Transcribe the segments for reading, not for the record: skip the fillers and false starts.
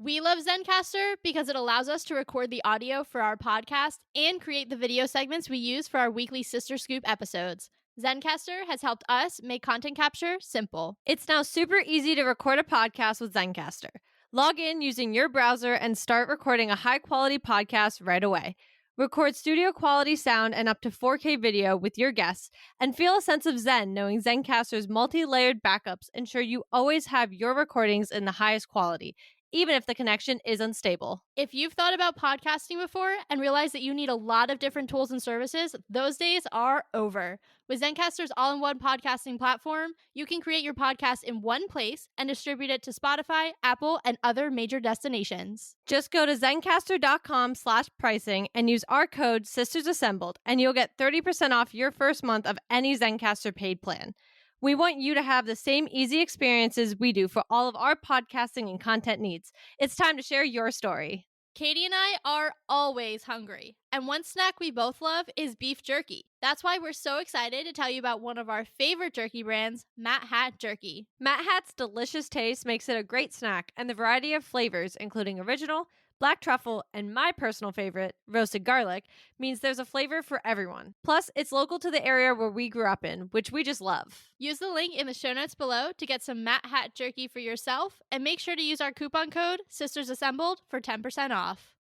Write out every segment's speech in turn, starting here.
We love Zencaster because it allows us to record the audio for our podcast and create the video segments we use for our weekly Sister Scoop episodes. Zencaster has helped us make content capture simple. It's now super easy to record a podcast with Zencaster. Log in using your browser and start recording a high-quality podcast right away. Record studio quality sound and up to 4K video with your guests, and feel a sense of zen knowing Zencaster's multi-layered backups ensure you always have your recordings in the highest quality, even if the connection is unstable. If you've thought about podcasting before and realized that you need a lot of different tools and services, those days are over. With Zencaster's all-in-one podcasting platform, you can create your podcast in one place and distribute it to Spotify, Apple, and other major destinations. Just go to zencastr.com/pricing and use our code SistersAssembled, and you'll get 30% off your first month of any Zencaster paid plan. We want you to have the same easy experiences we do for all of our podcasting and content needs. It's time to share your story. Katie and I are always hungry, and one snack we both love is beef jerky. That's why we're so excited to tell you about one of our favorite jerky brands, Matt Hat Jerky. Matt Hat's delicious taste makes it a great snack, and the variety of flavors, including original, black truffle, and my personal favorite, roasted garlic, means there's a flavor for everyone. Plus, it's local to the area where we grew up in, which we just love. Use the link in the show notes below to get some Matt Hat Jerky for yourself, and make sure to use our coupon code SistersAssembled for 10% off.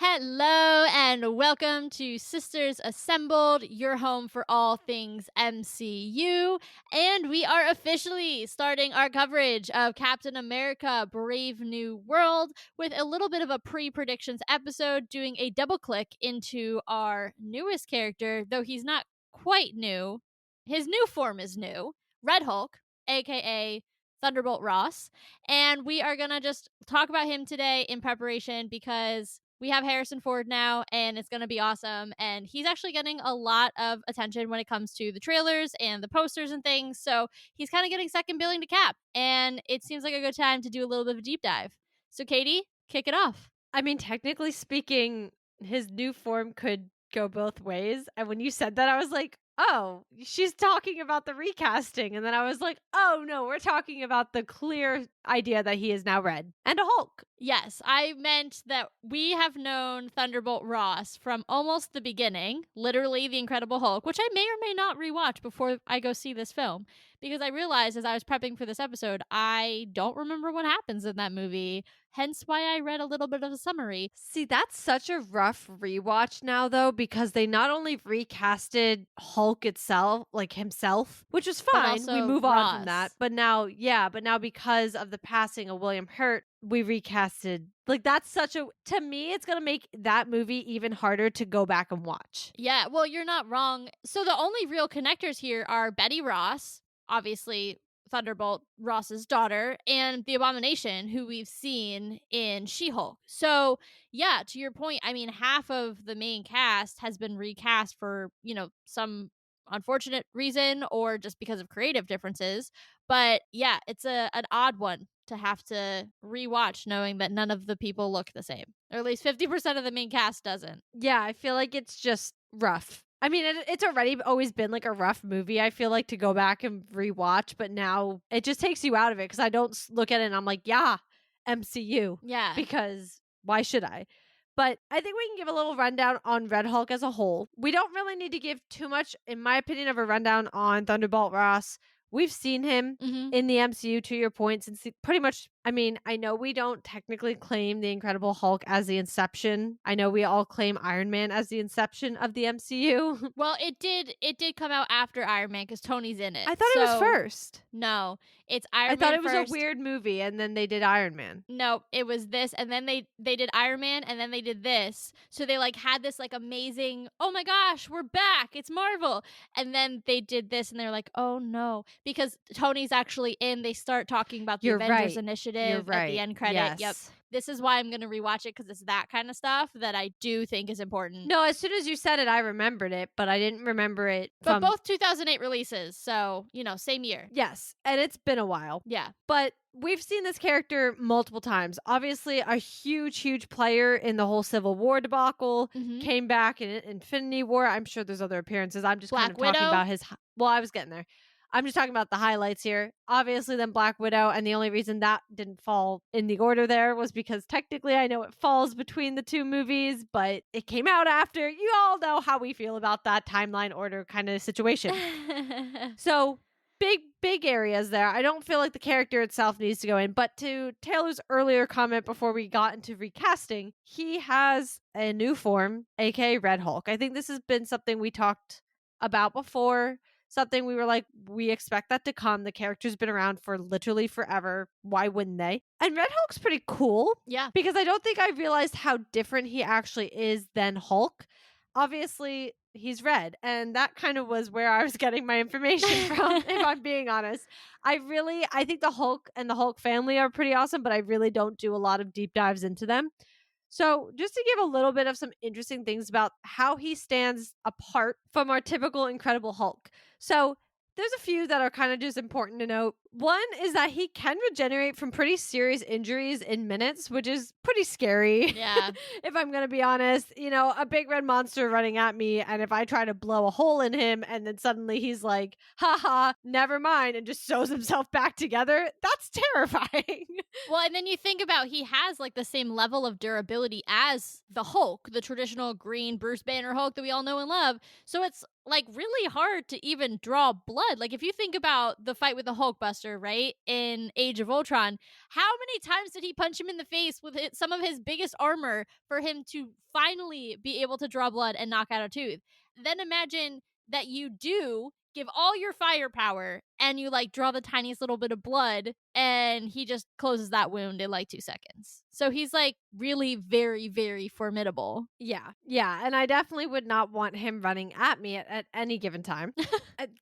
Hello and welcome to Sisters Assembled, your home for all things MCU. And we are officially starting our coverage of Captain America Brave New World with a little bit of a pre-predictions episode, doing a double click into our newest character, though he's not quite new. His new form is new, Red Hulk, aka Thunderbolt Ross. And we are going to just talk about him today in preparation because we have Harrison Ford now, and it's going to be awesome. And he's actually getting a lot of attention when it comes to the trailers and the posters and things. So he's kind of getting second billing to Cap. And it seems like a good time to do a little bit of a deep dive. So Katie, kick it off. I mean, technically speaking, his new form could go both ways. And when you said that, I was like, oh, she's talking about the recasting. And then I was like, oh no, we're talking about the clear idea that he is now Red and a Hulk. Yes, I meant that we have known Thunderbolt Ross from almost the beginning, literally The Incredible Hulk, which I may or may not rewatch before I go see this film, because I realized as I was prepping for this episode, I don't remember what happens in that movie, hence why I read a little bit of a summary. See, that's such a rough rewatch now, though, because they not only recasted Hulk itself, like himself, which was fine, we move on from that, but now because of the passing of William Hurt, we recasted. Like, that's such a, to me, it's gonna make that movie even harder to go back and watch. Yeah, well, you're not wrong. So the only real connectors here are Betty Ross, obviously Thunderbolt Ross's daughter, and the Abomination, who we've seen in She-Hulk. So yeah, to your point, I mean, half of the main cast has been recast for, some unfortunate reason or just because of creative differences. But yeah, it's an odd one to have to rewatch knowing that none of the people look the same, or at least 50% of the main cast doesn't. Yeah, I feel like it's just rough. I mean, it's already always been like a rough movie, I feel like, to go back and rewatch, but now it just takes you out of it because I don't look at it and I'm like, yeah, MCU. Yeah. Because why should I? But I think we can give a little rundown on Red Hulk as a whole. We don't really need to give too much, in my opinion, of a rundown on Thunderbolt Ross. We've seen him in the MCU, to your point, since pretty much, I mean, I know we don't technically claim the Incredible Hulk as the inception. I know we all claim Iron Man as the inception of the MCU. Well, it did come out after Iron Man because Tony's in it. I thought it was first. No, it's Iron Man. I thought it was first. a weird movie, and then they did Iron Man. No, it was this, and then they did Iron Man, and then they did this. So they had this amazing, oh my gosh, we're back, it's Marvel. And then they did this, and they're like, oh no, because Tony's actually in. They start talking about the Avengers Initiative at the end credit. Yes. Yep. This is why I'm going to rewatch it, because it's that kind of stuff that I do think is important. No, as soon as you said it, I remembered it, but I didn't remember it. But both 2008 releases, so, same year. Yes, and it's been a while. Yeah. But we've seen this character multiple times. Obviously, a huge, huge player in the whole Civil War debacle. Mhm. Came back in Infinity War. I'm sure there's other appearances. I'm just kind Black of talking Widow? about well, I was getting there. I'm just talking about the highlights here. Obviously, then Black Widow, and the only reason that didn't fall in the order there was because technically I know it falls between the two movies, but it came out after. You all know how we feel about that timeline order kind of situation. So big areas there. I don't feel like the character itself needs to go in, but to Taylor's earlier comment before we got into recasting, he has a new form, aka Red Hulk. I think this has been something we talked about before. Something we were like, we expect that to come. The character's been around for literally forever. Why wouldn't they? And Red Hulk's pretty cool Yeah. because I don't think I realized how different he actually is than Hulk. Obviously, he's red, and that kind of was where I was getting my information from, if I'm being honest. I think the Hulk and the Hulk family are pretty awesome, but I really don't do a lot of deep dives into them. So, just to give a little bit of some interesting things about how he stands apart from our typical Incredible Hulk. So, there's a few that are kind of just important to note. One is that he can regenerate from pretty serious injuries in minutes, which is pretty scary. Yeah. If I'm going to be honest, a big red monster running at me, and if I try to blow a hole in him and then suddenly he's like, haha, never mind, and just sews himself back together, that's terrifying. Well, and then you think about he has like the same level of durability as the Hulk, the traditional green Bruce Banner Hulk that we all know and love. So it's like really hard to even draw blood. Like if you think about the fight with the Hulkbuster, right? In Age of Ultron, how many times did he punch him in the face with some of his biggest armor for him to finally be able to draw blood and knock out a tooth? Then imagine that you do give all your firepower and you like draw the tiniest little bit of blood and he just closes that wound in like 2 seconds. So he's like really very, very formidable. Yeah, yeah, and I definitely would not want him running at me at any given time.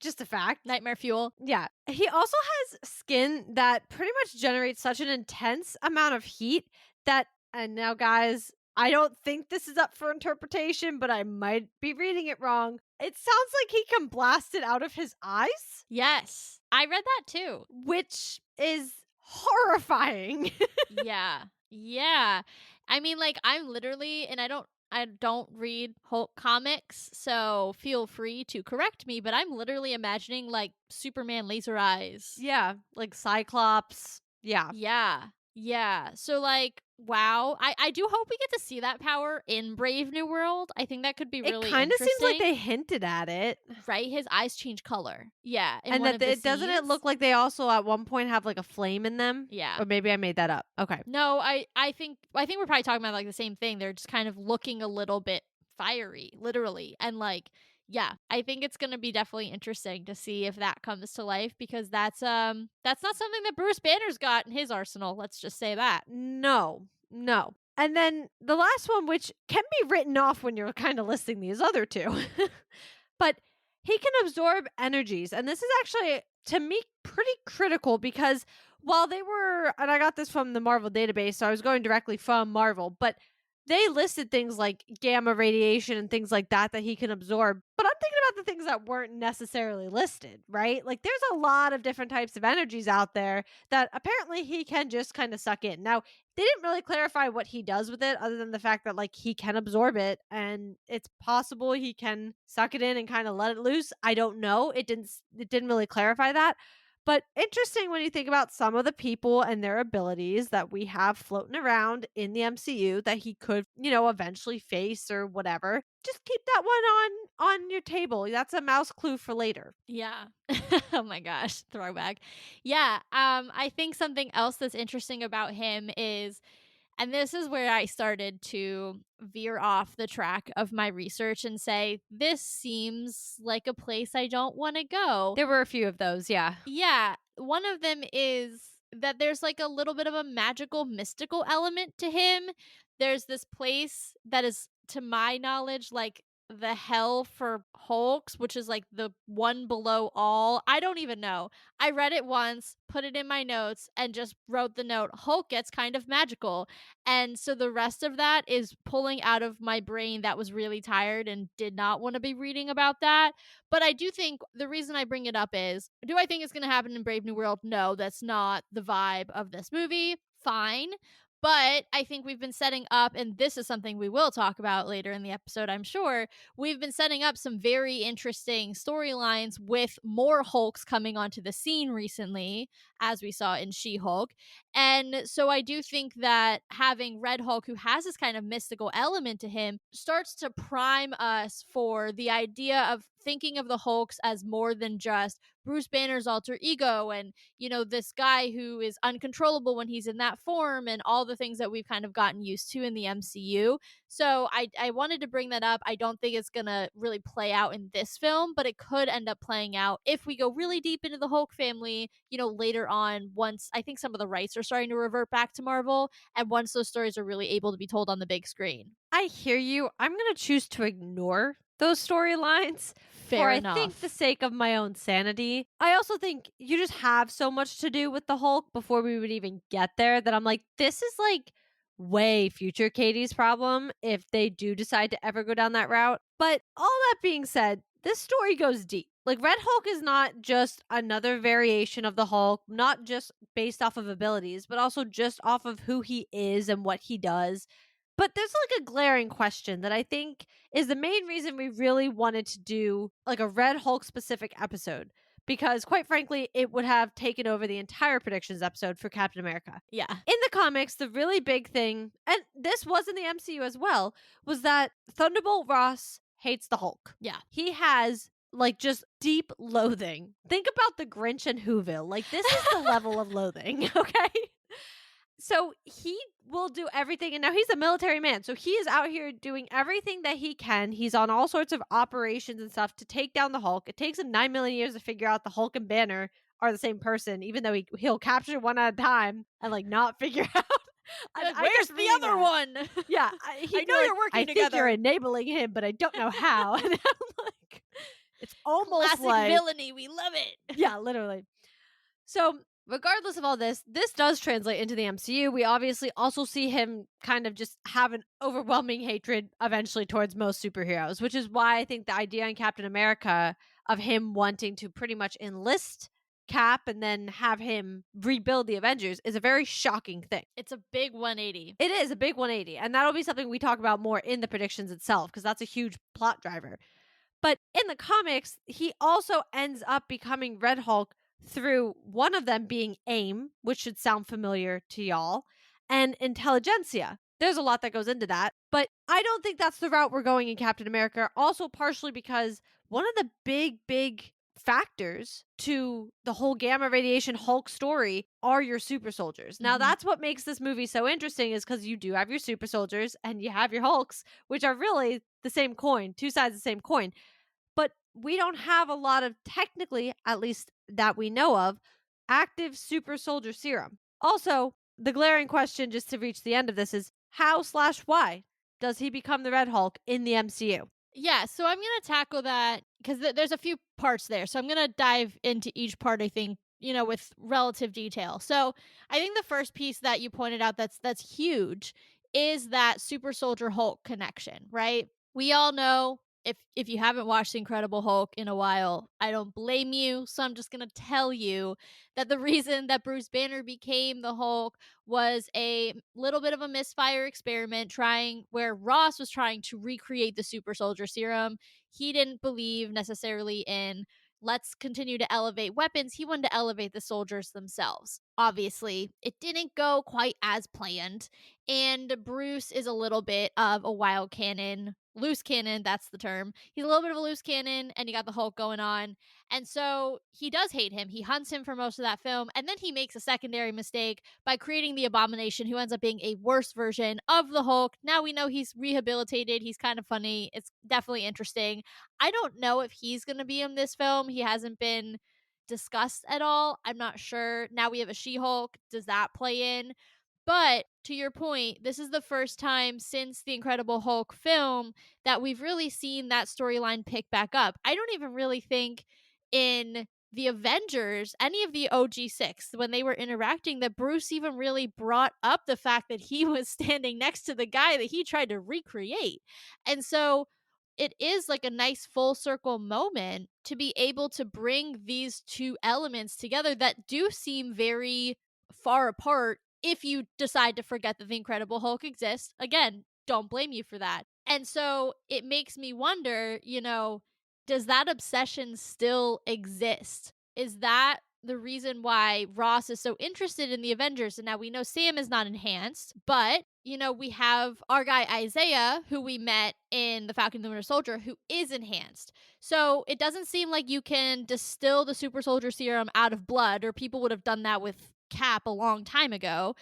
Just a fact. Nightmare fuel. Yeah. He also has skin that pretty much generates such an intense amount of heat that, and now, guys, I don't think this is up for interpretation, but I might be reading it wrong. It sounds like he can blast it out of his eyes, Yes. I read that too. which is horrifying. Yeah. Yeah. I mean, like I'm literally and I don't read Hulk comics, so feel free to correct me, but I'm literally imagining like Superman laser eyes. Yeah, like Cyclops. Yeah. Yeah. Yeah. So like wow. I do hope we get to see that power in Brave New World. I think that could be It really kind of seems like interesting. they hinted at it. Right? His eyes change color. Yeah, in And one that of the it doesn't it scenes. look like they also at one point have like a flame in them? Yeah. Or maybe I made that up. Okay. No, I think we're probably talking about like the same thing. They're just kind of looking a little bit fiery, literally. And like, yeah, I think it's going to be definitely interesting to see if that comes to life because that's not something that Bruce Banner's got in his arsenal. Let's just say that. No. No. And then the last one, which can be written off when you're kind of listing these other two, but he can absorb energies. And this is actually, to me, pretty critical because while they were, and I got this from the Marvel database, so I was going directly from Marvel, but they listed things like gamma radiation and things like that he can absorb. But I'm thinking about the things that weren't necessarily listed, right? Like there's a lot of different types of energies out there that apparently he can just kind of suck in. Now, they didn't really clarify what he does with it other than the fact that like he can absorb it and it's possible he can suck it in and kind of let it loose. I don't know. It didn't really clarify that. But interesting when you think about some of the people and their abilities that we have floating around in the MCU that he could, eventually face or whatever. Just keep that one on your table. That's a mouse clue for later. Yeah. Oh my gosh, throwback. Yeah, I think something else that's interesting about him is and this is where I started to veer off the track of my research and say this seems like a place I don't want to go. There were a few of those, yeah. Yeah, one of them is that there's like a little bit of a magical, mystical element to him. There's this place that is, to my knowledge, like the hell for Hulks, which is like the one below all. I don't even know. I read it once, put it in my notes, and just wrote the note Hulk gets kind of magical. And so the rest of that is pulling out of my brain that was really tired and did not want to be reading about that. But I do think the reason I bring it up is, do I think it's going to happen in Brave New World? No, that's not the vibe of this movie. Fine. But I think we've been setting up, and this is something we will talk about later in the episode, I'm sure. We've been setting up some very interesting storylines with more Hulks coming onto the scene recently, as we saw in She Hulk. And so I do think that having Red Hulk, who has this kind of mystical element to him, starts to prime us for the idea of thinking of the Hulks as more than just Bruce Banner's alter ego and, this guy who is uncontrollable when he's in that form and all the things that we've kind of gotten used to in the MCU. So I wanted to bring that up. I don't think it's going to really play out in this film, but it could end up playing out if we go really deep into the Hulk family, later on, once I think some of the rights are starting to revert back to Marvel and once those stories are really able to be told on the big screen. I hear you. I'm going to choose to ignore those storylines for, Fair I think, the enough. sake of my own sanity. I also think you just have so much to do with the Hulk before we would even get there that I'm like, this is like way future Katie's problem if they do decide to ever go down that route. But all that being said, this story goes deep. Like, Red Hulk is not just another variation of the Hulk, not just based off of abilities, but also just off of who he is and what he does. But there's like a glaring question that I think is the main reason we really wanted to do like a Red Hulk specific episode. Because quite frankly, it would have taken over the entire predictions episode for Captain America. Yeah. In the comics, the really big thing, and this was in the MCU as well, was that Thunderbolt Ross hates the Hulk. Yeah. He has like just deep loathing. Think about the Grinch and Whoville. Like, this is the level of loathing, okay? So he will do everything, and now he's a military man, so he is out here doing everything that he can. He's on all sorts of operations and stuff to take down the Hulk. It takes him 9 million years to figure out the Hulk and Banner are the same person, even though he'll capture one at a time and like not figure out. Like, I where's kept the reading other that. one? Yeah, I he'd be know like, you're working I think you're together. enabling him, but I don't know how. And I'm like, it's almost Classic like villainy. We love it. yeah, literally. So, regardless of all this, this does translate into the MCU. We obviously also see him kind of just have an overwhelming hatred eventually towards most superheroes, which is why I think the idea in Captain America of him wanting to pretty much enlist Cap and then have him rebuild the Avengers is a very shocking thing. It's a big 180. It is a big 180, and that'll be something we talk about more in the predictions itself because that's a huge plot driver. But in the comics, he also ends up becoming Red Hulk through one of them being AIM, which should sound familiar to y'all, and Intelligentsia. There's a lot that goes into that, but I don't think that's the route we're going in Captain America. Also, partially because one of the big factors to the whole gamma radiation Hulk story are your super soldiers. Now, Mhm. that's what makes this movie so interesting is because you do have your super soldiers and you have your Hulks, which are really the same coin, two sides of the same coin. But we don't have a lot of, technically, at least that we know of, active super soldier serum. Also, the glaring question, just to reach the end of this, is how/why does he become the Red Hulk in the MCU? Yeah, so I'm going to tackle that because there's a few parts there. So I'm going to dive into each part, I think, with relative detail. So I think the first piece that you pointed out that's huge is that Super Soldier Hulk connection, right? We all know, if you haven't watched Incredible Hulk in a while, I don't blame you. So I'm just going to tell you that the reason that Bruce Banner became the Hulk was a little bit of a misfire experiment trying where Ross was trying to recreate the super soldier serum. He didn't believe necessarily in let's continue to elevate weapons. He wanted to elevate the soldiers themselves. Obviously, it didn't go quite as planned. And Bruce is a little bit of a wild cannon, loose cannon, that's the term. He's a little bit of a loose cannon, and you got the Hulk going on. And so he does hate him. He hunts him for most of that film. And then he makes a secondary mistake by creating the Abomination, who ends up being a worse version of the Hulk. Now we know he's rehabilitated. He's kind of funny. It's definitely interesting. I don't know if he's going to be in this film. He hasn't been discussed at all. I'm not sure. Now we have a She Hulk. Does that play in? But to your point, this is the first time since the Incredible Hulk film that we've really seen that storyline pick back up. I don't even really think in the Avengers, any of the OG6, when they were interacting, that Bruce even really brought up the fact that he was standing next to the guy that he tried to recreate. And so it is like a nice full circle moment to be able to bring these two elements together that do seem very far apart if you decide to forget that the Incredible Hulk exists. Again, don't blame you for that. And so it makes me wonder, does that obsession still exist? Is that the reason why Ross is so interested in the Avengers? And now we know Sam is not enhanced, but we have our guy Isaiah, who we met in The Falcon and the Winter Soldier, who is enhanced. So it doesn't seem like you can distill the super soldier serum out of blood, or people would have done that with Cap a long time ago.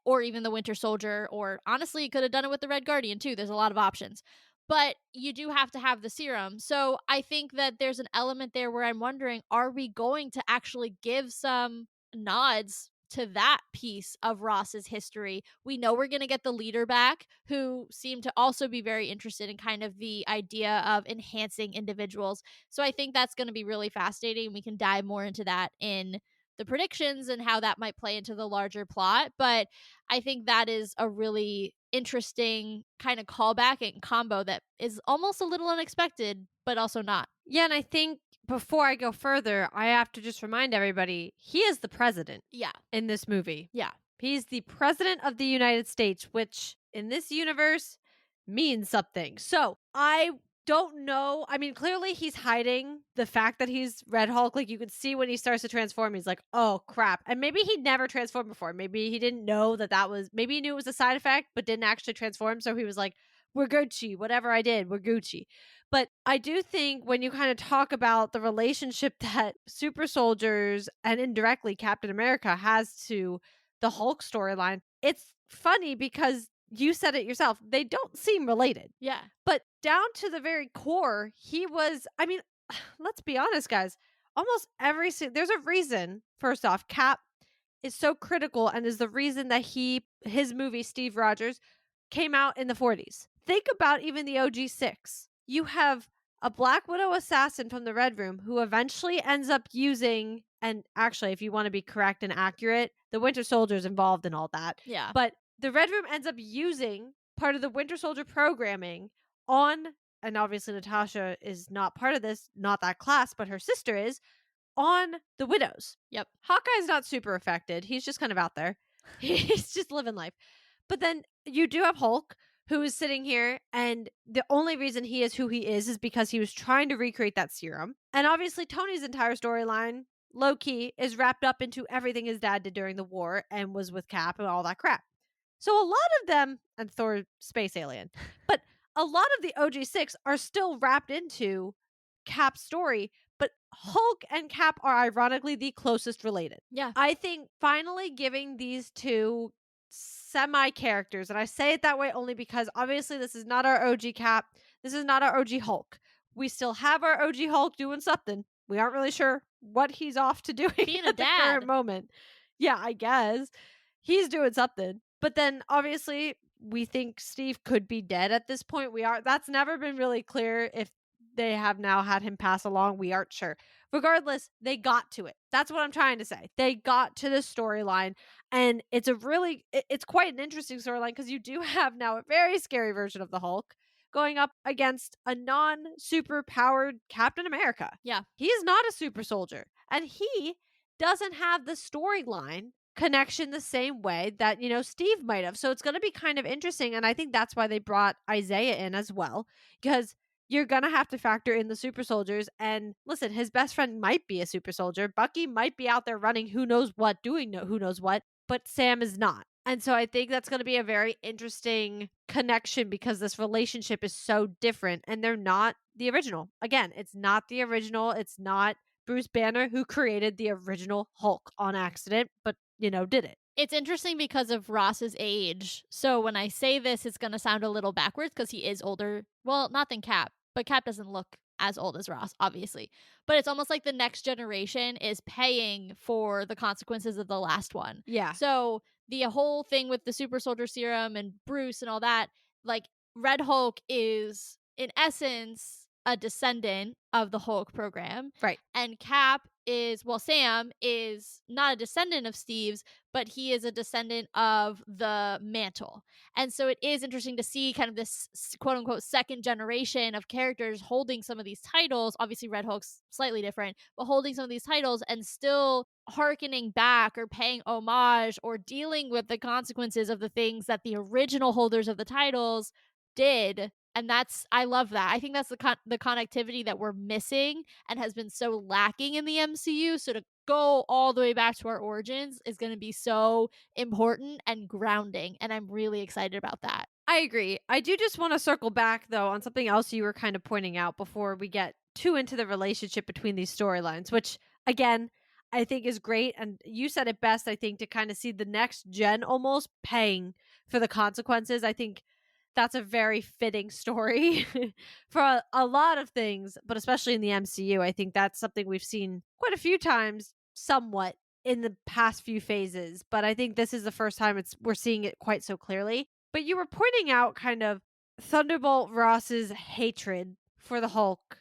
Or even the Winter Soldier, or honestly, you could have done it with the Red Guardian too. There's a lot of options. But you do have to have the serum. So I think that there's an element there where I'm wondering, are we going to actually give some nods to that piece of Ross's history? We know we're going to get the leader back, who seemed to also be very interested in kind of the idea of enhancing individuals. So I think that's going to be really fascinating. We can dive more into that in the predictions and how that might play into the larger plot. But I think that is a really interesting kind of callback and combo that is almost a little unexpected, but also not. Yeah, and I think before I go further, I have to just remind everybody he is the president Yeah. in this movie. Yeah. He's the president of the United States, which in this universe means something. So I don't know. I mean, clearly he's hiding the fact that he's Red Hulk. Like, you can see when he starts to transform, he's like, oh crap. And maybe he'd never transformed before. Maybe he didn't know maybe he knew it was a side effect, but didn't actually transform. So he was like, we're Gucci. Whatever I did, we're Gucci. But I do think when you kind of talk about the relationship that super soldiers and indirectly Captain America has to the Hulk storyline, it's funny because you said it yourself. They don't seem related. Yeah. But down to the very core, I mean, let's be honest, guys. Almost there's a reason, first off, Cap is so critical and is the reason that his movie, Steve Rogers, came out in the 40s. Think about even the OG6. You have a Black Widow assassin from the Red Room who eventually ends up using, and actually, if you want to be correct and accurate, the Winter Soldier's involved in all that. Yeah. But the Red Room ends up using part of the Winter Soldier programming on, and obviously Natasha is not part of this, not that class, but her sister is, on the widows. Yep. Hawkeye's not super affected. He's just kind of out there. He's just living life. But then you do have Hulk, who is sitting here, and the only reason he is who he is because he was trying to recreate that serum. And obviously Tony's entire storyline, low key, is wrapped up into everything his dad did during the war and was with Cap and all that crap. So a lot of them, and Thor space alien, but a lot of the OG6 are still wrapped into Cap's story, but Hulk and Cap are ironically the closest related. Yeah. I think finally giving these two semi characters, and I say it that way only because obviously this is not our OG Cap, this is not our OG Hulk. We still have our OG Hulk doing something. We aren't really sure what he's off to doing Being a at the current dad. moment. Yeah, I guess he's doing something. But then obviously we think Steve could be dead at this point. That's never been really clear if they have now had him pass along. We aren't sure. Regardless, they got to it. That's what I'm trying to say. They got to the storyline, and it's quite an interesting storyline because you do have now a very scary version of the Hulk going up against a non-super powered Captain America. Yeah. He is not a super soldier, and he doesn't have the storyline connection the same way that, Steve might have. So it's going to be kind of interesting, and I think that's why they brought Isaiah in as well, because you're going to have to factor in the super soldiers. And listen, his best friend might be a super soldier. Bucky might be out there running who knows what, doing who knows what, but Sam is not. And so I think that's going to be a very interesting connection because this relationship is so different and they're not the original. Again, it's not the original. It's not Bruce Banner who created the original Hulk on accident, but, did it. It's interesting because of Ross's age. So when I say this, it's going to sound a little backwards because he is older. Well, not than Cap, but Cap doesn't look as old as Ross, obviously. But it's almost like the next generation is paying for the consequences of the last one. Yeah. So the whole thing with the super soldier serum and Bruce and all that, like Red Hulk is in essence a descendant of the Hulk program. Right. And Cap is, well, Sam is not a descendant of Steve's, but he is a descendant of the mantle. And so it is interesting to see kind of this quote unquote second generation of characters holding some of these titles. Obviously, Red Hulk's slightly different, but holding some of these titles and still harkening back or paying homage or dealing with the consequences of the things that the original holders of the titles did. And that's, I love that. I think that's the connectivity that we're missing and has been so lacking in the MCU. So to go all the way back to our origins is going to be so important and grounding. And I'm really excited about that. I agree. I do just want to circle back though on something else you were kind of pointing out before we get too into the relationship between these storylines, which again, I think is great. And you said it best, I think, to kind of see the next gen almost paying for the consequences. I think that's a very fitting story for a lot of things, but especially in the MCU. I think that's something we've seen quite a few times, somewhat in the past few phases. But I think this is the first time we're seeing it quite so clearly. But you were pointing out kind of Thunderbolt Ross's hatred for the Hulk.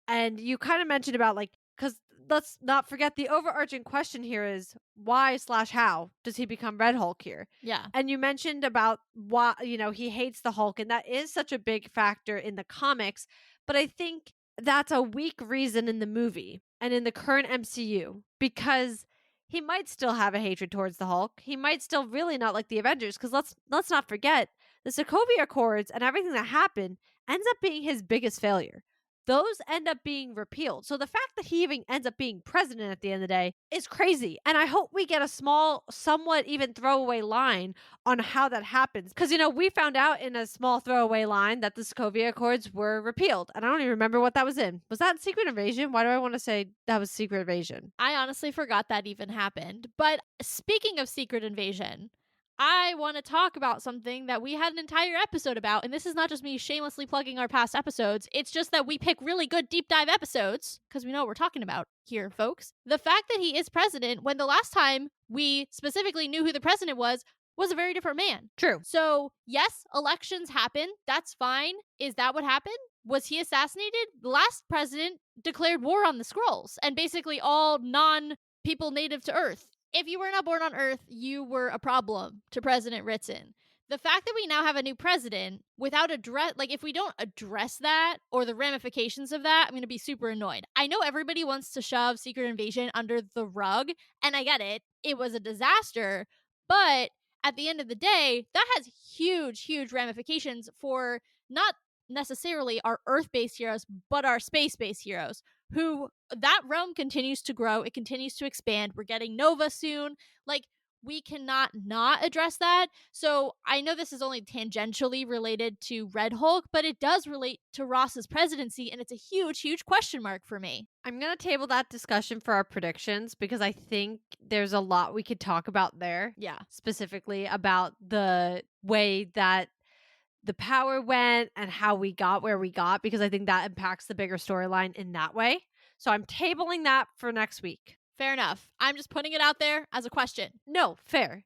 And you kind of mentioned about like, because let's not forget the overarching question here is why/how does he become Red Hulk here? Yeah. And you mentioned about why, he hates the Hulk. And that is such a big factor in the comics. But I think that's a weak reason in the movie and in the current MCU because he might still have a hatred towards the Hulk. He might still really not like the Avengers because let's not forget the Sokovia Accords and everything that happened ends up being his biggest failure. Those end up being repealed. So the fact that he even ends up being president at the end of the day is crazy. And I hope we get a small, somewhat even throwaway line on how that happens. Because, we found out in a small throwaway line that the Sokovia Accords were repealed. And I don't even remember what that was in. Was that Secret Invasion? Why do I want to say that was Secret Invasion? I honestly forgot that even happened. But speaking of Secret Invasion, I want to talk about something that we had an entire episode about. And this is not just me shamelessly plugging our past episodes. It's just that we pick really good deep dive episodes because we know what we're talking about here, folks. The fact that he is president when the last time we specifically knew who the president was a very different man. True. So, yes, elections happen. That's fine. Is that what happened? Was he assassinated? The last president declared war on the Skrulls and basically all non people native to Earth. If you were not born on Earth, you were a problem to President Ritson. The fact that we now have a new president without if we don't address that or the ramifications of that, I'm going to be super annoyed. I know everybody wants to shove Secret Invasion under the rug, and I get it. It was a disaster, but at the end of the day, that has huge, huge ramifications for not necessarily our Earth-based heroes, but our space-based heroes who that realm continues to grow. It continues to expand. We're getting Nova soon. Like, we cannot not address that. So I know this is only tangentially related to Red Hulk, but it does relate to Ross's presidency, and it's a huge, huge question mark for me. I'm going to table that discussion for our predictions because I think there's a lot we could talk about there. Yeah. Specifically about the way that the power went and how we got where we got, because I think that impacts the bigger storyline in that way. So I'm tabling that for next week. Fair enough. I'm just putting it out there as a question. No, fair.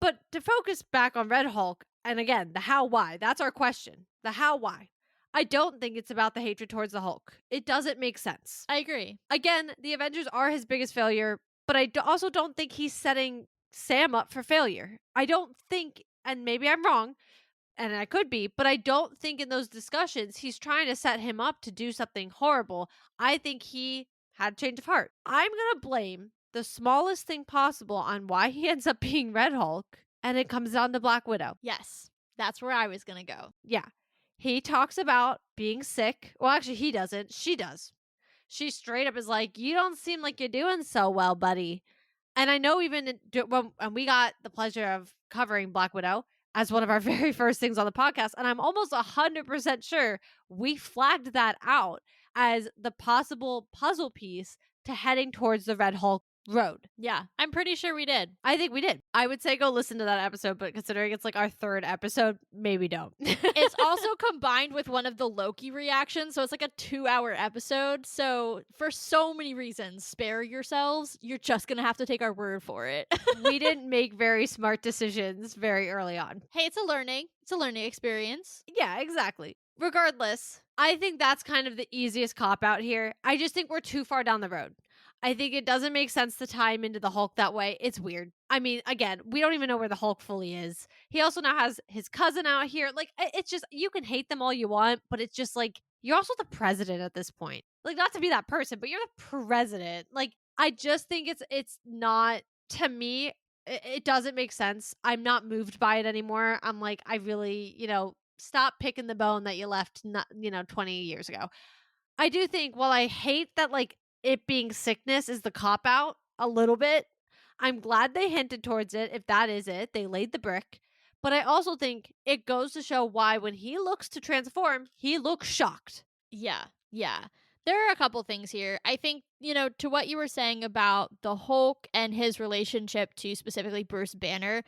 But to focus back on Red Hulk, and again, the how why, that's our question. The how why. I don't think it's about the hatred towards the Hulk. It doesn't make sense. I agree. Again, the Avengers are his biggest failure, but I also don't think he's setting Sam up for failure. I don't think, and maybe I'm wrong, and I could be, but I don't think in those discussions he's trying to set him up to do something horrible. I think he had a change of heart. I'm going to blame the smallest thing possible on why he ends up being Red Hulk, and it comes down to Black Widow. Yes, that's where I was going to go. Yeah. He talks about being sick. Well, actually, he doesn't. She does. She straight up is like, you don't seem like you're doing so well, buddy. And I know even when we got the pleasure of covering Black Widow as one of our very first things on the podcast, and I'm almost 100% sure we flagged that out as the possible puzzle piece to heading towards the Red Hulk road. Yeah, I'm pretty sure we did. I think we did. I would say go listen to that episode, but considering it's like our third episode, maybe don't. It's also combined with one of the Loki reactions, so it's like a 2-hour episode. So, for so many reasons, spare yourselves. You're just gonna have to take our word for it. We didn't make very smart decisions very early on. Hey, it's a learning experience. Yeah, exactly. Regardless, I think that's kind of the easiest cop out here. I just think we're too far down the road. I think it doesn't make sense to tie him into the Hulk that way. It's weird. I mean, again, we don't even know where the Hulk fully is. He also now has his cousin out here. Like, it's just, you can hate them all you want, but it's just like, you're also the president at this point. Like, not to be that person, but you're the president. Like, I just think it's not, to me, it doesn't make sense. I'm not moved by it anymore. I'm like, I really, stop picking the bone that you left, not, 20 years ago. I do think while I hate that, like, it being sickness is the cop out a little bit, I'm glad they hinted towards it. If that is it, they laid the brick. But I also think it goes to show why when he looks to transform, he looks shocked. Yeah, yeah. There are a couple things here. I think, to what you were saying about the Hulk and his relationship to specifically Bruce Banner,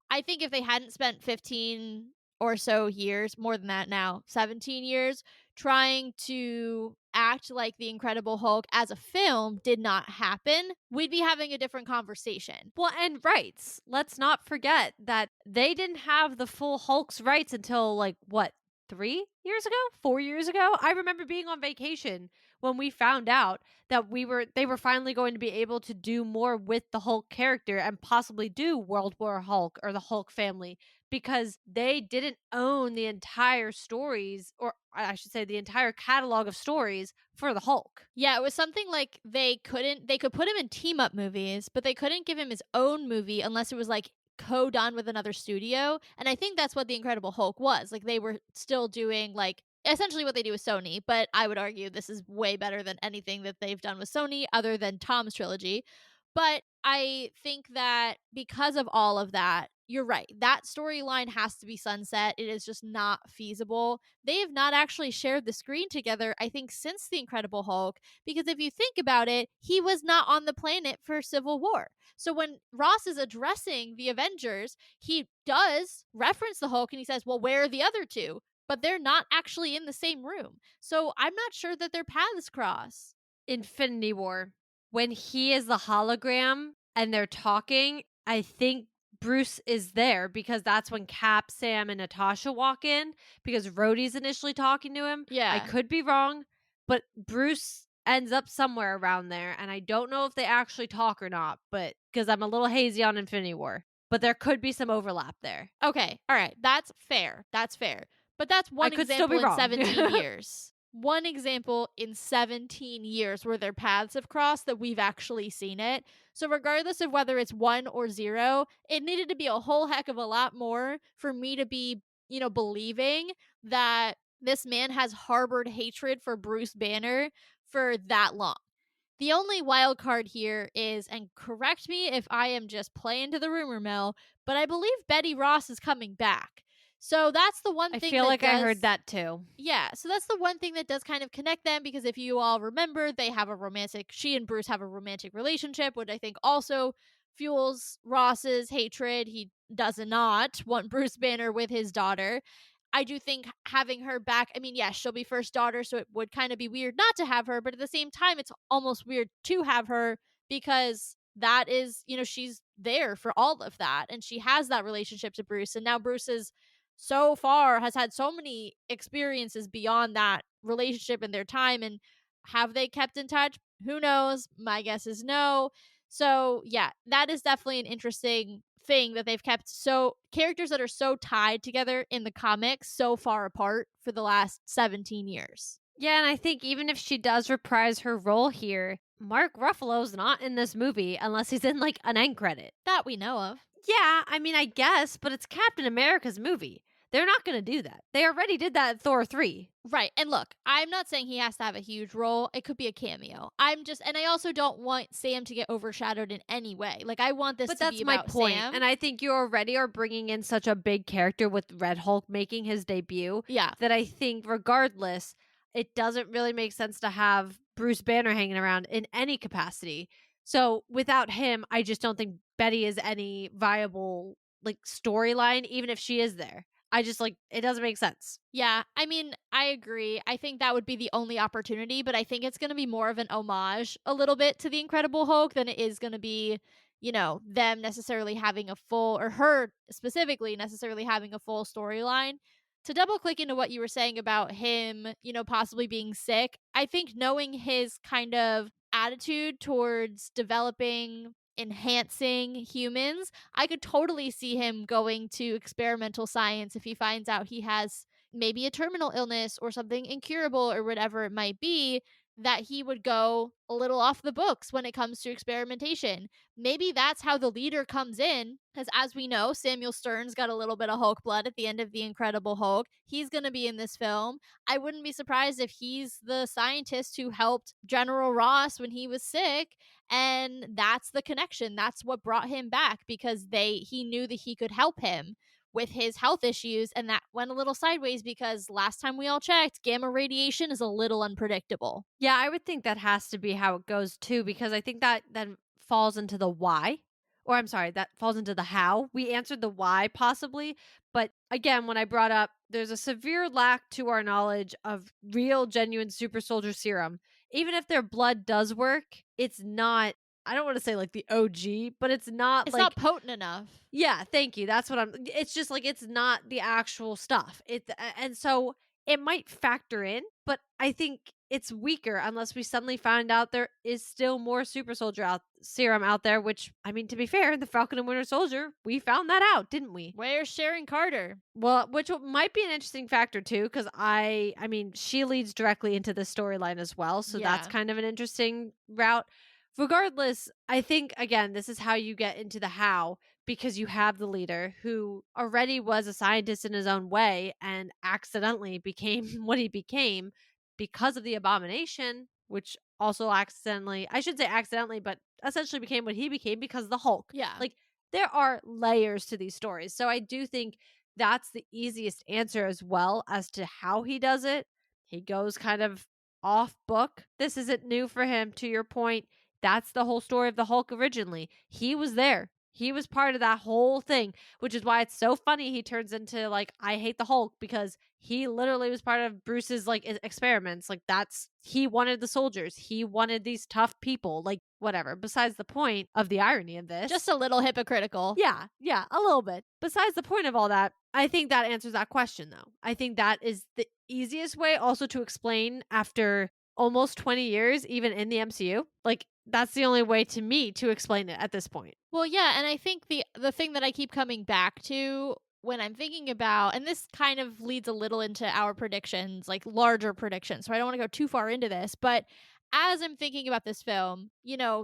I think if they hadn't spent 15 or so years, more than that now, 17 years, trying to act like the Incredible Hulk as a film did not happen, we'd be having a different conversation. Well, and rights. Let's not forget that they didn't have the full Hulk's rights until, like, what, 3 years ago? 4 years ago? I remember being on vacation when we found out that they were finally going to be able to do more with the Hulk character and possibly do World War Hulk or the Hulk family, because they didn't own the entire stories, or I should say the entire catalog of stories for the Hulk. Yeah, it was something like they could put him in team up movies, but they couldn't give him his own movie unless it was like co-done with another studio. And I think that's what the Incredible Hulk was. Like they were still doing like essentially what they do with Sony, but I would argue this is way better than anything that they've done with Sony other than Tom's trilogy. But I think that because of all of that, you're right. That storyline has to be sunset. It is just not feasible. They have not actually shared the screen together, I think, since The Incredible Hulk, because if you think about it, he was not on the planet for Civil War. So when Ross is addressing the Avengers, he does reference the Hulk and he says, well, where are the other two? But they're not actually in the same room. So I'm not sure that their paths cross. Infinity War, when he is the hologram and they're talking, I think Bruce is there because that's when Cap, Sam, and Natasha walk in because Rhodey's initially talking to him. I Yeah. could be wrong, but Bruce ends up somewhere around there, and I don't know if they actually talk or not, but because I'm a little hazy on Infinity War, but there could be some overlap there. Okay. All right. That's fair. That's fair. But that's I one could still be example in wrong. 17 years. One example in 17 years where their paths have crossed that we've actually seen it. So, regardless of whether it's 1 or 0, it needed to be a whole heck of a lot more for me to be, believing that this man has harbored hatred for Bruce Banner for that long. The only wild card here is, and correct me if I am just playing to the rumor mill, but I believe Betty Ross is coming back. So that's the one I thing feel that like I heard does that too. yeah, so that's the one thing that does kind of connect them because if you all remember, she and Bruce have a romantic relationship, which I think also fuels Ross's hatred. He does not want Bruce Banner with his daughter. I do think having her back, I mean, yeah, she'll be first daughter, so it would kind of be weird not to have her, but at the same time, it's almost weird to have her because that is, she's there for all of that. And she has that relationship to Bruce. And now Bruce is so far has had so many experiences beyond that relationship and their time. And have they kept in touch? Who knows? My guess is no. So, yeah, that is definitely an interesting thing that they've kept so characters that are so tied together in the comics so far apart for the last 17 years. Yeah, and I think even if she does reprise her role here, Mark Ruffalo's not in this movie unless he's in like an end credit. That we know of. Yeah, I mean, I guess, but it's Captain America's movie. They're not going to do that. They already did that in Thor 3. Right. And look, I'm not saying he has to have a huge role. It could be a cameo. And I also don't want Sam to get overshadowed in any way. Like, I want this But to that's be my about point. Sam. And I think you already are bringing in such a big character with Red Hulk making his debut Yeah. that I think, regardless, it doesn't really make sense to have Bruce Banner hanging around in any capacity. So without him, I just don't think Betty is any viable like storyline, even if she is there. I just like it doesn't make sense. Yeah, I mean, I agree. I think that would be the only opportunity, but I think it's going to be more of an homage a little bit to the Incredible Hulk than it is going to be, them necessarily having a full, or her specifically necessarily having a full storyline. To double click into what you were saying about him, possibly being sick, I think knowing his kind of attitude towards developing, enhancing humans, I could totally see him going to experimental science if he finds out he has maybe a terminal illness or something incurable or whatever it might be, that he would go a little off the books when it comes to experimentation. Maybe that's how the leader comes in, because as we know, Samuel Stern's got a little bit of Hulk blood at the end of The Incredible Hulk. He's going to be in this film. I wouldn't be surprised if he's the scientist who helped General Ross when he was sick, and that's the connection. That's what brought him back, because he knew that he could help him with his health issues, and that went a little sideways because last time we all checked, gamma radiation is a little unpredictable. Yeah, I would think that has to be how it goes too, because I think that then falls into the why. Or I'm sorry, that falls into the how. We answered the why possibly, but again, when I brought up there's a severe lack to our knowledge of real genuine super soldier serum. Even if their blood does work, it's not, I don't want to say like the OG, but it's not It's not like, potent enough. yeah, thank you. That's what it's just like it's not the actual stuff. And so it might factor in, but I think it's weaker unless we suddenly find out there is still more super soldier out serum out there, which I mean to be fair, the Falcon and Winter Soldier, we found that out, didn't we? Where's Sharon Carter? Well, which might be an interesting factor too, because I mean, she leads directly into the storyline as well, so that's Yeah. kind of an interesting route. Regardless, I think again, this is how you get into the how, because you have the leader who already was a scientist in his own way and accidentally became what he became because of the abomination, which also accidentally, I should say accidentally, but essentially became what he became because of the Hulk. Yeah. Like there are layers to these stories. So I do think that's the easiest answer as well as to how he does it. He goes kind of off book. This isn't new for him, to your point. That's the whole story of the Hulk originally. He was there. He was part of that whole thing, which is why it's so funny he turns into like I hate the Hulk, because he literally was part of Bruce's like experiments. Like that's he wanted the soldiers. He wanted these tough people. Like whatever. Besides the point of the irony of this. Just a little hypocritical. Yeah, a little bit. Besides the point of all that, I think that answers that question though. I think that is the easiest way also to explain after almost 20 years, even in the MCU. Like, that's the only way to me to explain it at this point. Well, yeah, and I think the thing that I keep coming back to when I'm thinking about, and this kind of leads a little into our predictions, like larger predictions. So I don't want to go too far into this, but as I'm thinking about this film,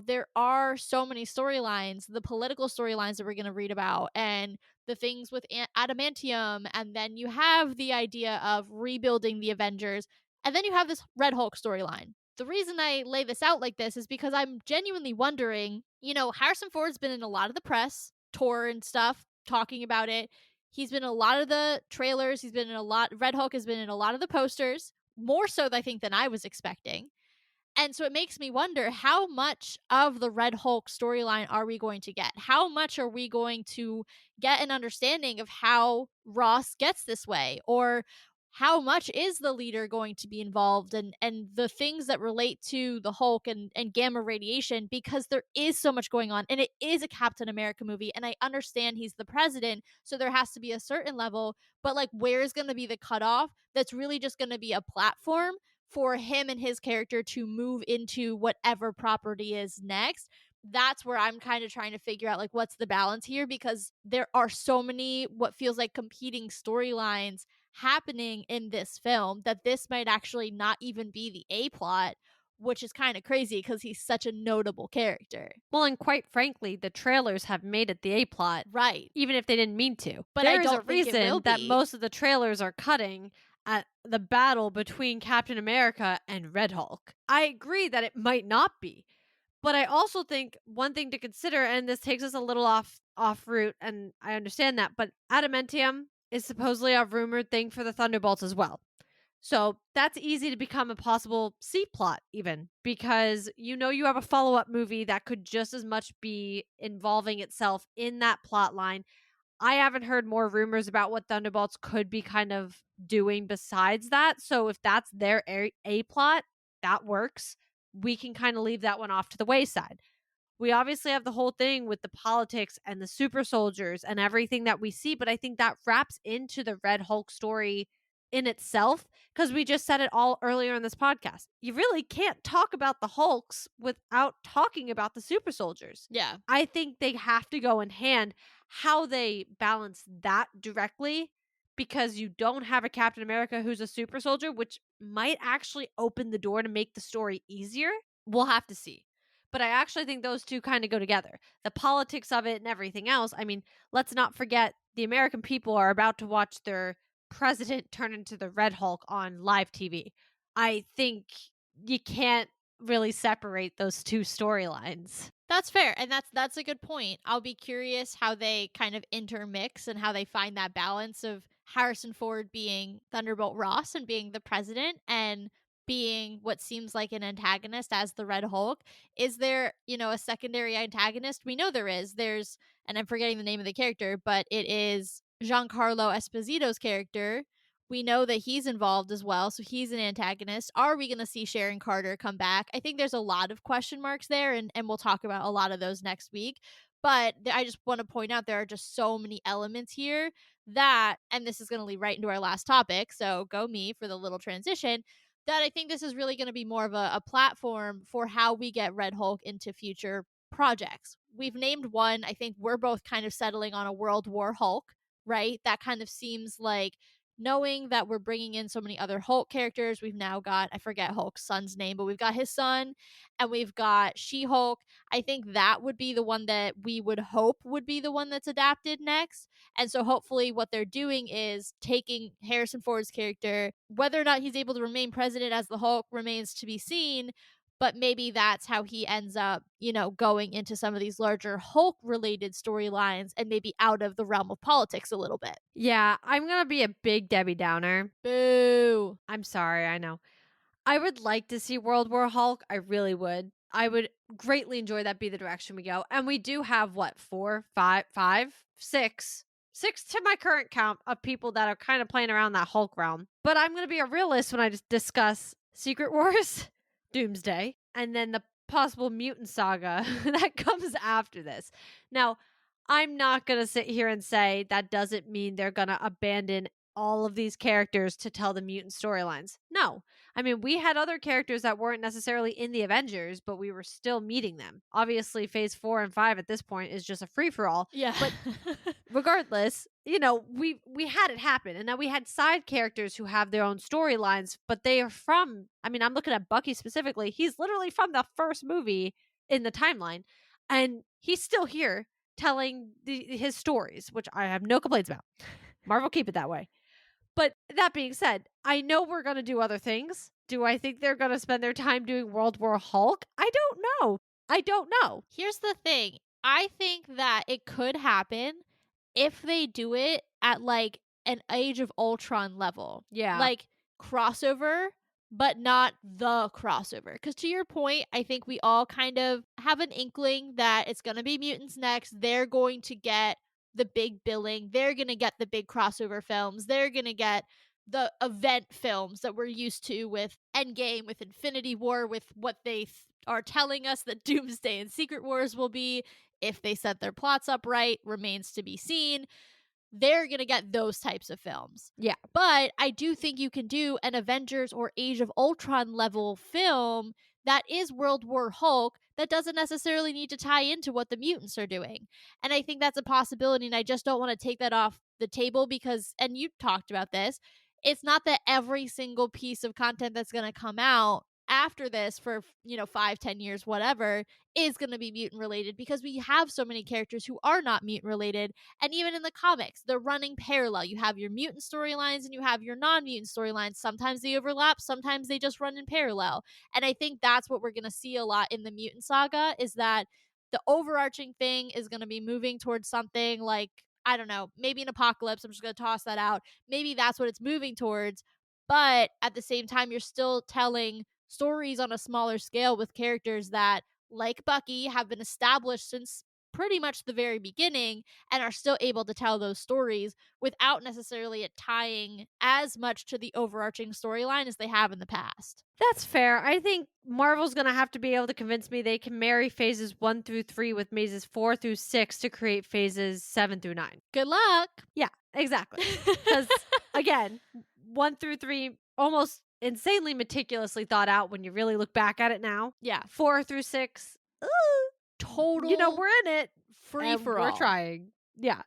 there are so many storylines, the political storylines that we're going to read about, and the things with adamantium, and then you have the idea of rebuilding the Avengers, and then you have this Red Hulk storyline. The reason I lay this out like this is because I'm genuinely wondering, Harrison Ford's been in a lot of the press, tour and stuff, talking about it. He's been in a lot of the trailers. Red Hulk has been in a lot of the posters, more so, I think, than I was expecting. And so it makes me wonder, how much of the Red Hulk storyline are we going to get? How much are we going to get an understanding of how Ross gets this way? Or how much is the leader going to be involved, and the things that relate to the Hulk and gamma radiation, because there is so much going on, and it is a Captain America movie, and I understand he's the president, so there has to be a certain level, but like where's going to be the cutoff that's really just going to be a platform for him and his character to move into whatever property is next? That's where I'm kind of trying to figure out like what's the balance here, because there are so many what feels like competing storylines happening in this film that this might actually not even be the A plot, which is kind of crazy because he's such a notable character. Well, and quite frankly, the trailers have made it the A plot, Right. even if they didn't mean to. But I There is a don't think it will reason that be. most of the trailers are cutting at the battle between Captain America and Red Hulk. I agree that it might not be, but I also think one thing to consider, and this takes us a little off route, and I understand that, but adamantium is supposedly a rumored thing for the Thunderbolts as well. So that's easy to become a possible C plot, even because you have a follow up movie that could just as much be involving itself in that plot line. I haven't heard more rumors about what Thunderbolts could be kind of doing besides that. So if that's their A plot, that works. We can kind of leave that one off to the wayside. We obviously have the whole thing with the politics and the super soldiers and everything that we see, but I think that wraps into the Red Hulk story in itself because we just said it all earlier in this podcast. You really can't talk about the Hulks without talking about the super soldiers. Yeah. I think they have to go in hand. How they balance that directly, because you don't have a Captain America who's a super soldier, which might actually open the door to make the story easier. We'll have to see. But I actually think those two kind of go together. The politics of it and everything else. I mean, let's not forget the American people are about to watch their president turn into the Red Hulk on live TV. I think you can't really separate those two storylines. That's fair, and that's a good point. I'll be curious how they kind of intermix and how they find that balance of Harrison Ford being Thunderbolt Ross and being the president and being what seems like an antagonist as the Red Hulk. Is there, a secondary antagonist? We know there is. And I'm forgetting the name of the character, but it is Giancarlo Esposito's character. We know that he's involved as well, so he's an antagonist. Are we going to see Sharon Carter come back? I think there's a lot of question marks there, and we'll talk about a lot of those next week. But I just want to point out there are just so many elements here that, and this is going to lead right into our last topic, so go me for the little transition, that I think this is really going to be more of a platform for how we get Red Hulk into future projects. We've named one. I think we're both kind of settling on a World War Hulk, right? That kind of seems like, knowing that we're bringing in so many other Hulk characters, we've now got, I forget Hulk's son's name, but we've got his son and we've got She Hulk. I think that would be the one that we would hope would be the one that's adapted next. And so hopefully what they're doing is taking Harrison Ford's character, whether or not he's able to remain president as the Hulk remains to be seen. But maybe that's how he ends up, going into some of these larger Hulk related storylines and maybe out of the realm of politics a little bit. Yeah, I'm going to be a big Debbie Downer. Boo. I'm sorry, I know. I would like to see World War Hulk. I really would. I would greatly enjoy that be the direction we go. And we do have what, six to my current count of people that are kind of playing around that Hulk realm. But I'm going to be a realist when I just discuss Secret Wars, Doomsday, and then the possible mutant saga that comes after this. Now, I'm not going to sit here and say that doesn't mean they're going to abandon all of these characters to tell the mutant storylines. No. I mean, we had other characters that weren't necessarily in the Avengers, but we were still meeting them. Obviously, phase 4 and 5 at this point is just a free for all. Yeah. But regardless, we had it happen. And then we had side characters who have their own storylines, but they are from, I mean, I'm looking at Bucky specifically. He's literally from the first movie in the timeline. And he's still here telling his stories, which I have no complaints about. Marvel, keep it that way. But that being said, I know we're going to do other things. Do I think they're going to spend their time doing World War Hulk? I don't know. I don't know. Here's the thing. I think that it could happen if they do it at like an Age of Ultron level. Yeah. Like crossover, but not the crossover. Because to your point, I think we all kind of have an inkling that it's going to be mutants next. They're going to get the big billing. They're going to get the big crossover films. They're going to get the event films that we're used to with Endgame, with Infinity War, with what they are telling us that Doomsday and Secret Wars will be. If they set their plots up right, remains to be seen. They're going to get those types of films. Yeah. But I do think you can do an Avengers or Age of Ultron level film that is World War Hulk that doesn't necessarily need to tie into what the mutants are doing. And I think that's a possibility. And I just don't want to take that off the table because, and you talked about this, it's not that every single piece of content that's going to come out after this for 5-10 years whatever is going to be mutant related, because we have so many characters who are not mutant related. And even in the comics, they're running parallel. You have your mutant storylines and you have your non-mutant storylines. Sometimes they overlap, sometimes they just run in parallel. And I think that's what we're going to see a lot in the mutant saga, is that the overarching thing is going to be moving towards something like, I don't know, maybe an apocalypse. I'm just going to toss that out. Maybe that's what it's moving towards. but at the same time, you're still telling stories on a smaller scale with characters that, like Bucky, have been established since pretty much the very beginning and are still able to tell those stories without necessarily it tying as much to the overarching storyline as they have in the past. That's fair. I think Marvel's going to have to be able to convince me they can marry phases 1 through 3 with phases 4 through 6 to create phases 7 through 9. Good luck. Yeah, exactly. Because again, 1 through 3 almost insanely meticulously thought out when you really look back at it now. Yeah. 4 through 6, Total we're in it free and for we're all. trying. Yeah.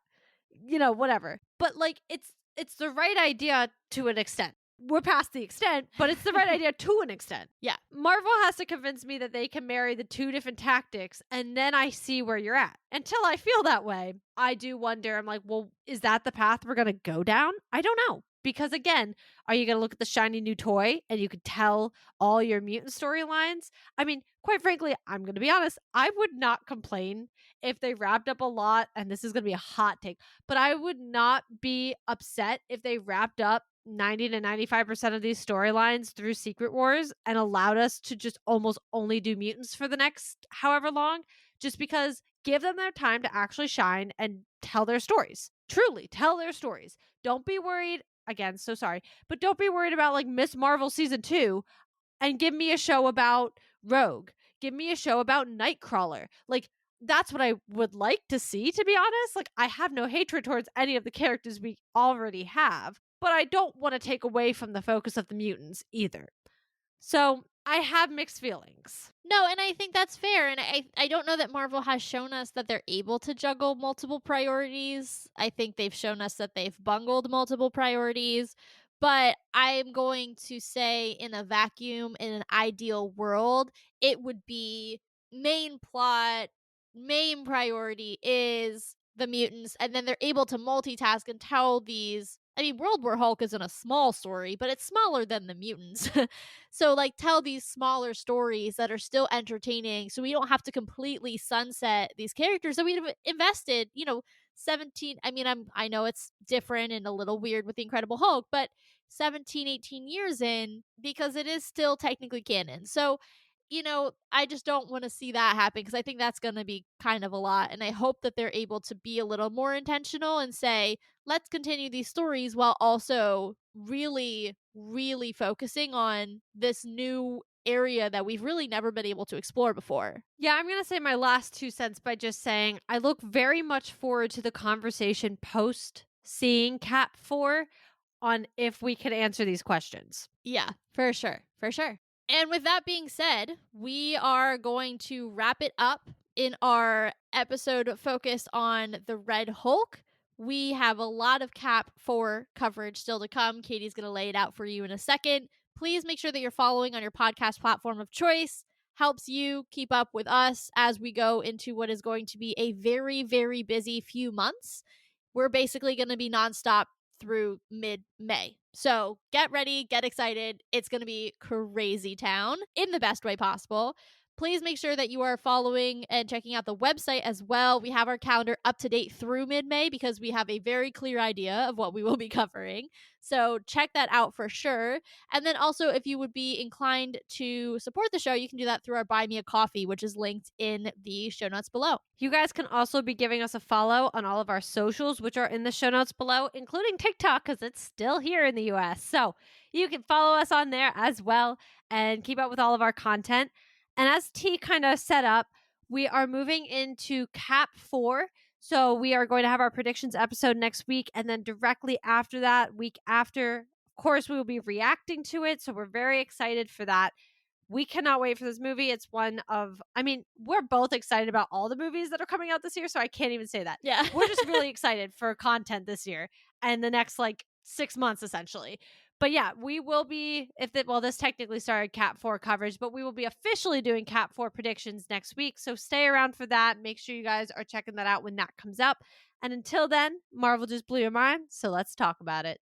Whatever. But like it's the right idea to an extent. We're past the extent, but it's the right idea to an extent. Yeah. Marvel has to convince me that they can marry the two different tactics, and then I see where you're at. Until I feel that way, I do wonder, I'm like, well, is that the path we're going to go down? I don't know. Because again, are you going to look at the shiny new toy and you could tell all your mutant storylines? I mean, quite frankly, I'm going to be honest, I would not complain if they wrapped up a lot, and this is going to be a hot take, but I would not be upset if they wrapped up 90 to 95% of these storylines through Secret Wars and allowed us to just almost only do mutants for the next however long, just because give them their time to actually shine and tell their stories. Truly, tell their stories. Don't be worried. Again, so sorry, but don't be worried about like Miss Marvel season 2 and give me a show about Rogue. Give me a show about Nightcrawler. Like, that's what I would like to see, to be honest. Like, I have no hatred towards any of the characters we already have, but I don't want to take away from the focus of the mutants either. So I have mixed feelings. No, and I think that's fair. And I don't know that Marvel has shown us that they're able to juggle multiple priorities. I think they've shown us that they've bungled multiple priorities. But I'm going to say, in a vacuum, in an ideal world, it would be main plot, main priority is the mutants, and then they're able to multitask and tell these. I mean, World War Hulk isn't a small story, but it's smaller than the mutants. So, like, tell these smaller stories that are still entertaining so we don't have to completely sunset these characters that we've invested, 17. I mean, I know it's different and a little weird with the Incredible Hulk, but 17, 18 years in, because it is still technically canon. So, I just don't want to see that happen because I think that's going to be kind of a lot. And I hope that they're able to be a little more intentional and say, let's continue these stories while also really, really focusing on this new area that we've really never been able to explore before. Yeah, I'm going to say my last 2 cents by just saying I look very much forward to the conversation post seeing Cap 4 on if we can answer these questions. Yeah, for sure. For sure. And with that being said, we are going to wrap it up in our episode focused on the Red Hulk. We have a lot of Cap 4 coverage still to come. Katie's going to lay it out for you in a second. Please make sure that you're following on your podcast platform of choice. Helps you keep up with us as we go into what is going to be a very, very busy few months. We're basically going to be nonstop through mid-May. So get ready, get excited. It's going to be crazy town in the best way possible. Please make sure that you are following and checking out the website as well. We have our calendar up to date through mid-May because we have a very clear idea of what we will be covering. So check that out for sure. And then also, if you would be inclined to support the show, you can do that through our Buy Me a Coffee, which is linked in the show notes below. You guys can also be giving us a follow on all of our socials, which are in the show notes below, including TikTok, because it's still here in the US. So you can follow us on there as well and keep up with all of our content. And as T kind of set up, we are moving into Cap 4. So we are going to have our predictions episode next week. And then directly after that, week after, of course, we will be reacting to it. So we're very excited for that. We cannot wait for this movie. It's one of, we're both excited about all the movies that are coming out this year. So I can't even say that. Yeah. We're just really excited for content this year and the next 6 months, essentially. But yeah, we will be, this technically started Cap 4 coverage, but we will be officially doing Cap 4 predictions next week. So stay around for that. Make sure you guys are checking that out when that comes up. And until then, Marvel just blew your mind. So let's talk about it.